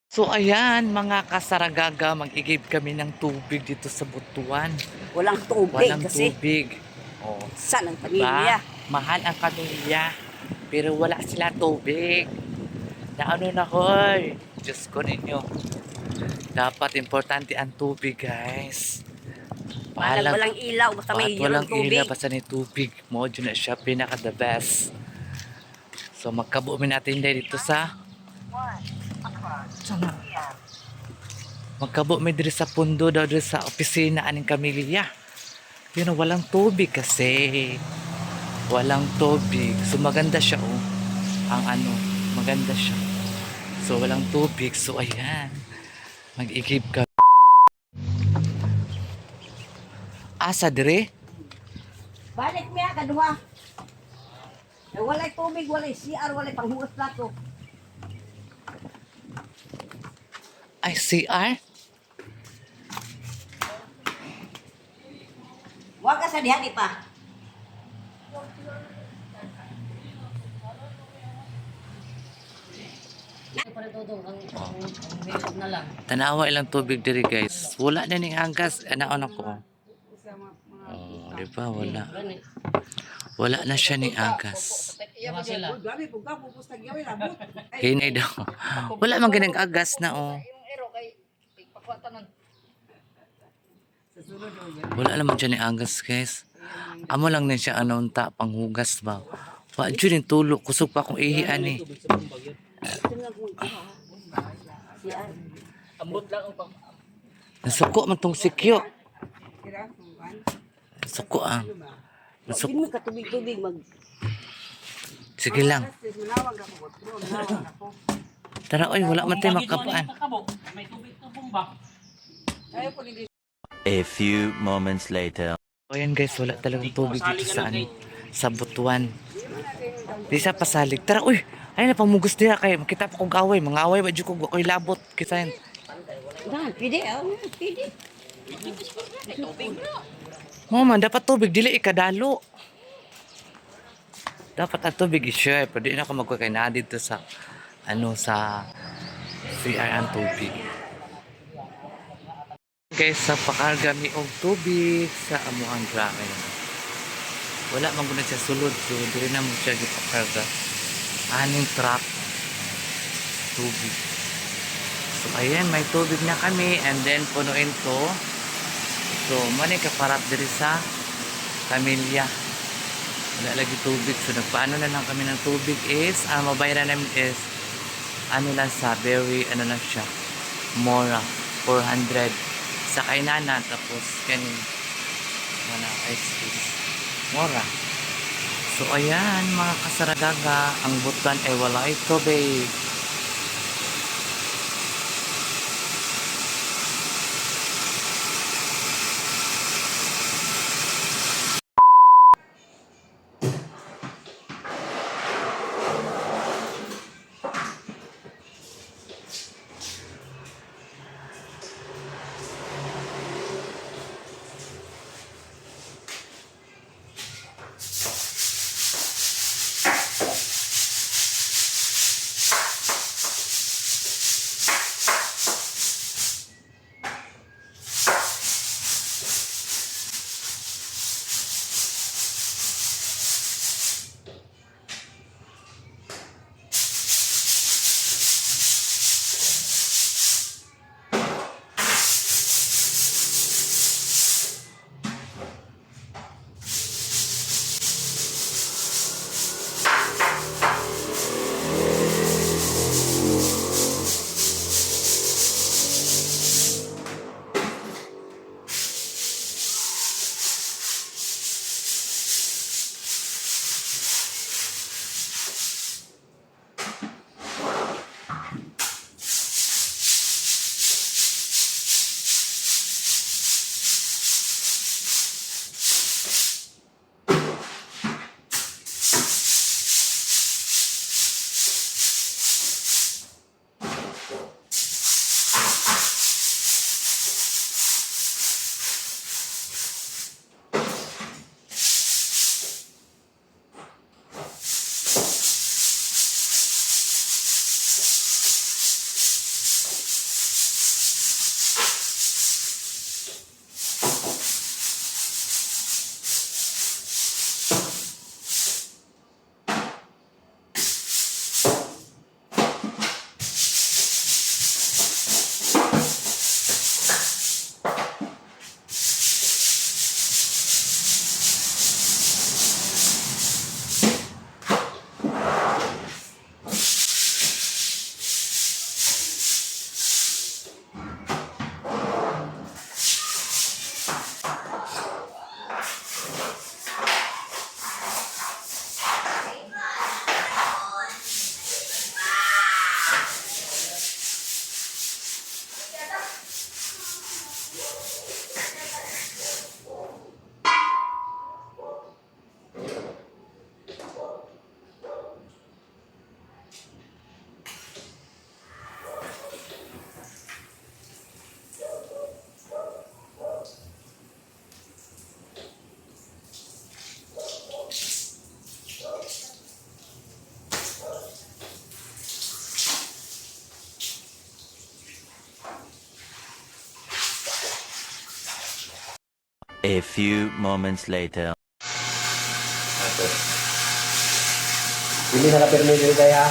So ayan, mga kasaragaga, mag-igib kami ng tubig dito sa Butuan. Walang tubig Walang kasi tubig. Oh, saan ang diba? pamilya? Mahal ang pamilya. Pero wala sila tubig. Na ano na hoy. Diyos ko ninyo. Dapat importante ang tubig, guys. Walang ilaw, basta may Bakit walang tubig. ilaw basta ni tubig. Mo na siya pinaka the best. So magkabumin natin dito sa sana. Magkabo may diri sa pundo daw diri sa opisina aning kamilya. Pero walang tubig kasi. Walang tubig. So maganda siya oh. Ang ano, maganda siya. So walang tubig. So ayan. Mag-igib ka. Asa dire? Balik niya, kaduha. Walay tubig, walay CR, walay panghugas plato. Ay, CR? Huwag ka sa dihan pa. Tanawa ilang tubig diri guys. Wala na ning angkas. Anaon ako. Oh, di ba? Wala. Wala na siya ning angkas. Hinay daw. Wala man ganang agas na oh. Wala naman dyan ni agas guys. Amo lang na siya anong panghugas ba. Wa dyan yung tulo. Kusog pa akong ihian eh. Nasuko man tong sikyo. Nasuko ang. Huwag mo ka tubig-tubig mag... Sige lang. Tara oy, wala man tayo makapaan. A few moments later. O yan guys, wala talagang tubig dito sa ano, sa Butuan. Di sa pasalig. Tara uy, ay na pamugos diha kay makita pa kog away, mga away ba jud ko oy labot kita yan. Pwede, pwede. Mama, dapat tubig dili ikadalo. Dapat ang tubig i-share, pero di na ako magkuha kay na dito sa ano sa CR ang tubig. Guys, sa pakarga mi og tubig sa amuang drake. Wala man gud siya sulod, so dili na mo siya gipakarga. Aning truck tubig. So ayan, may tubig na kami and then punuin to. So mani ka parat diri sa pamilya. Wala lagi tubig, so nagpaano na lang kami ng tubig is ang mabayaran namin is ano lang sa very ano lang siya mora 400 sa kainana tapos kanin wala ice cream mora. So ayan mga kasaragaga, ang Butuan ay wala ay tubig. A few moments later. Hindi naka-permit kaya.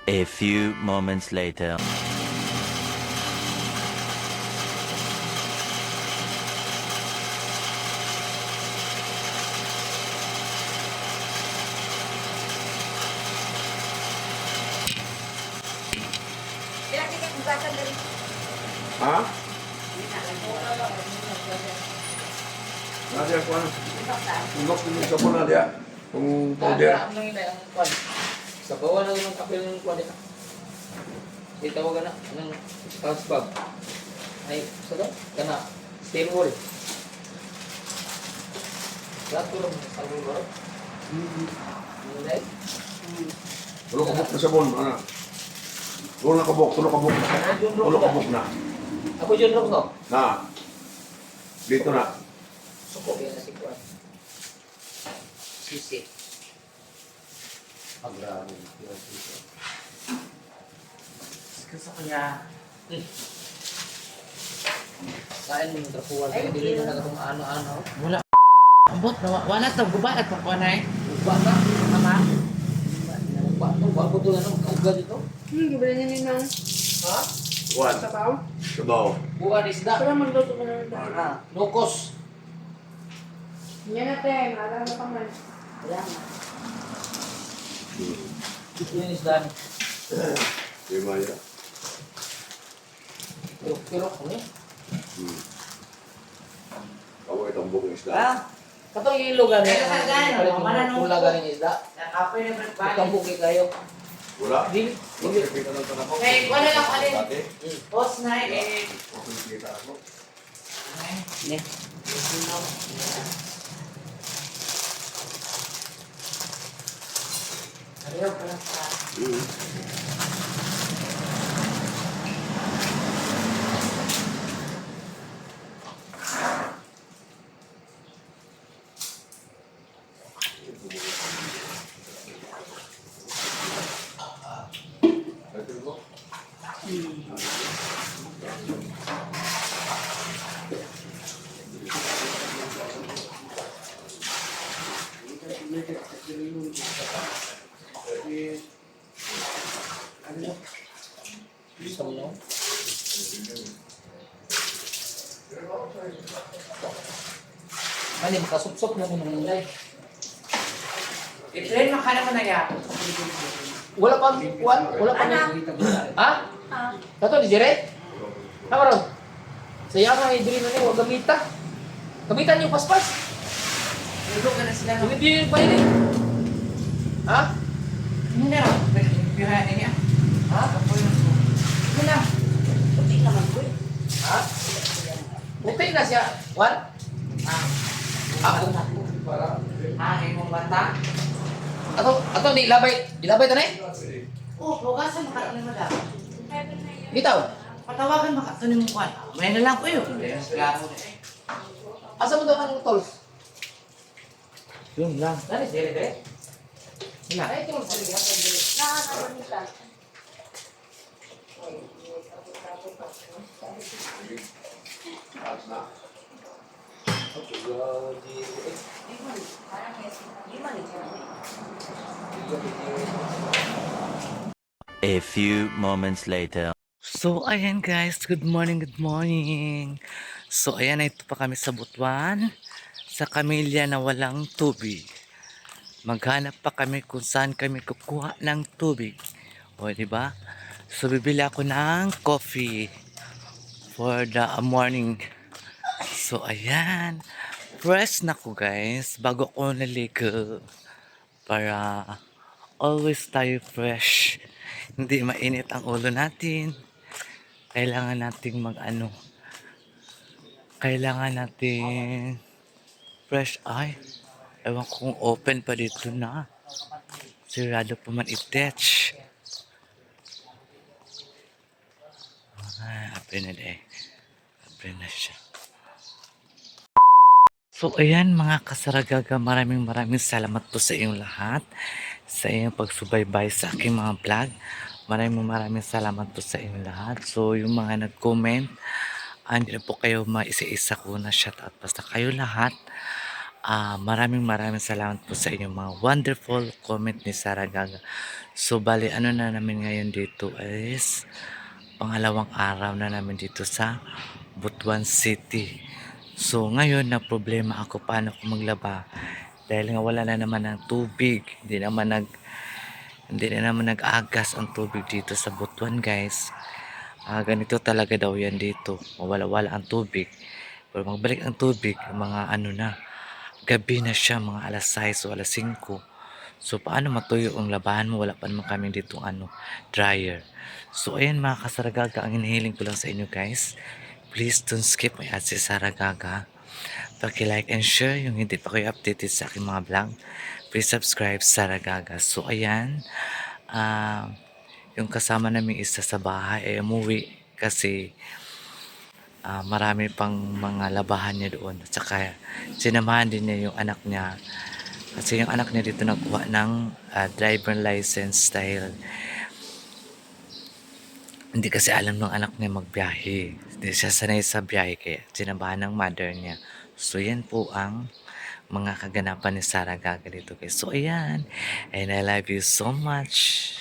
A few moments later. Kaya kugasan na rin. Ha? Nadia ko ano? Unok yung sabon na dia. Kung powder. Ang lang ang kwan. Sa bawah na ng kapil ng kwan. Ito ko gana ng pasbag. Ay, sada kana stain wall. Satu lang sa wall. Mulai. Tulok kabuk na sabon. Ano? Tulok na kabuk. Tulok kabuk. Tulok kabuk na. Ako dyan lang ko. Na. Dito na. Suko yan na si kwan. Sisi. Agrabe. Gusto ko niya. Kain mo yung trapuwal. Hindi na kung ano-ano. Wala. Ambot. Wala ito. Guba at papanay. Guba ka. Ama. Guba ito. Guba ko ito na nung kauga dito. Gibala niya ni Nang. Ha? Juan. Sabaw. Sabaw. Buwan isda. Pero magluto mo na rin tayo. Locos. Yan natin. Alam na pa man. Wala nga. Yun isda. Di ba yan? Pirok-pirok ko eh. kabok ng isda. Ha? Katong ilo gani. Kaya ka gani, Palit mga mo mananong- pula gani ng isda. Nakapoy na breakfast. Itong buki kayo. Wala? Dili. Kita lang tanako. Eh, wala lang alin. Dati, Boss na eh. kita ako. Ne. Ayaw ka lang sa... Dati ko. Isang no. Mani makasupsop na mo nang nilay. I-train mo ka naman na yan. Wala pang kuan, wala pang. Ha? Kato di dire? Tama ron. Saya nga i-diri na ni wag gamita. Gamitan yung paspas. Lulo ka na sila. no? Hindi pa ini. Ha? Hindi na. Bihayan niya. Ha? Hindi na. Puti naman ko eh. Ha? Puti na siya. Wan? Ako. Hangin mong bata. Ato ni ilabay ta ni. Oh, hugasan makatuloy mo daw. Bitaw. Patawagan makatuloy mo kwan. May na lang ko yun. Klaro na eh. Asa mo daw ang tolls? Yun lang. Dali dire. Ina. Ay tingol sa liya. Taas na. A few moments later. So, ayan guys. Good morning, good morning. So, ayan na ito pa kami sa Butuan. Sa kamilya na walang tubig. Maghanap pa kami kung saan kami kukuha ng tubig. O, di ba? So, bibili ako ng coffee for the morning. So, ayan. Fresh na ko guys. Bago ko naligo. Para always tayo fresh. Hindi mainit ang ulo natin. Kailangan nating kailangan natin fresh eye. Ewan ko kung open pa dito na. Sirado pa man i-touch. Open na eh. Open na siya. So ayan mga kasaragaga, maraming salamat po sa inyong lahat. Sa inyong pagsubaybay sa aking mga vlog. Maraming salamat po sa inyong lahat. So yung mga nag-comment, hindi na po kayo maisa-isa ko na shoutout. Basta kayo lahat. Maraming salamat po sa inyong mga wonderful comment ni Sarah Gaga. So bali ano na namin ngayon dito is pangalawang araw na namin dito sa Butuan City. So ngayon na problema ako paano ko maglaba dahil nga wala na naman ng tubig. Hindi na naman nag-agas ang tubig dito sa Butuan guys. Ganito talaga daw yan dito. Mawala-wala ang tubig. Pero magbalik ang tubig, mga gabi na siya, mga alas 6 o alas 5. So paano matuyo ang labahan mo? Wala pa naman kami dito dryer. So ayan mga kasaragaga, ang hinihiling ko lang sa inyo guys. Please don't skip my ad si Sarah Gaga. Paki-like and share yung hindi pa kayo updated sa aking mga vlog. Please subscribe Sarah Gaga. So ayan, yung kasama namin isa sa bahay ay umuwi kasi marami pang mga labahan niya doon. At saka sinamahan din niya yung anak niya. Kasi yung anak niya dito nagkuha ng driver license dahil hindi kasi alam ng anak niya magbiyahe. Hindi siya sanay sa biyahe kaya sinabahan ng mother niya. So yan po ang mga kaganapan ni Sarah Gaga dito guys. So ayan. And I love you so much.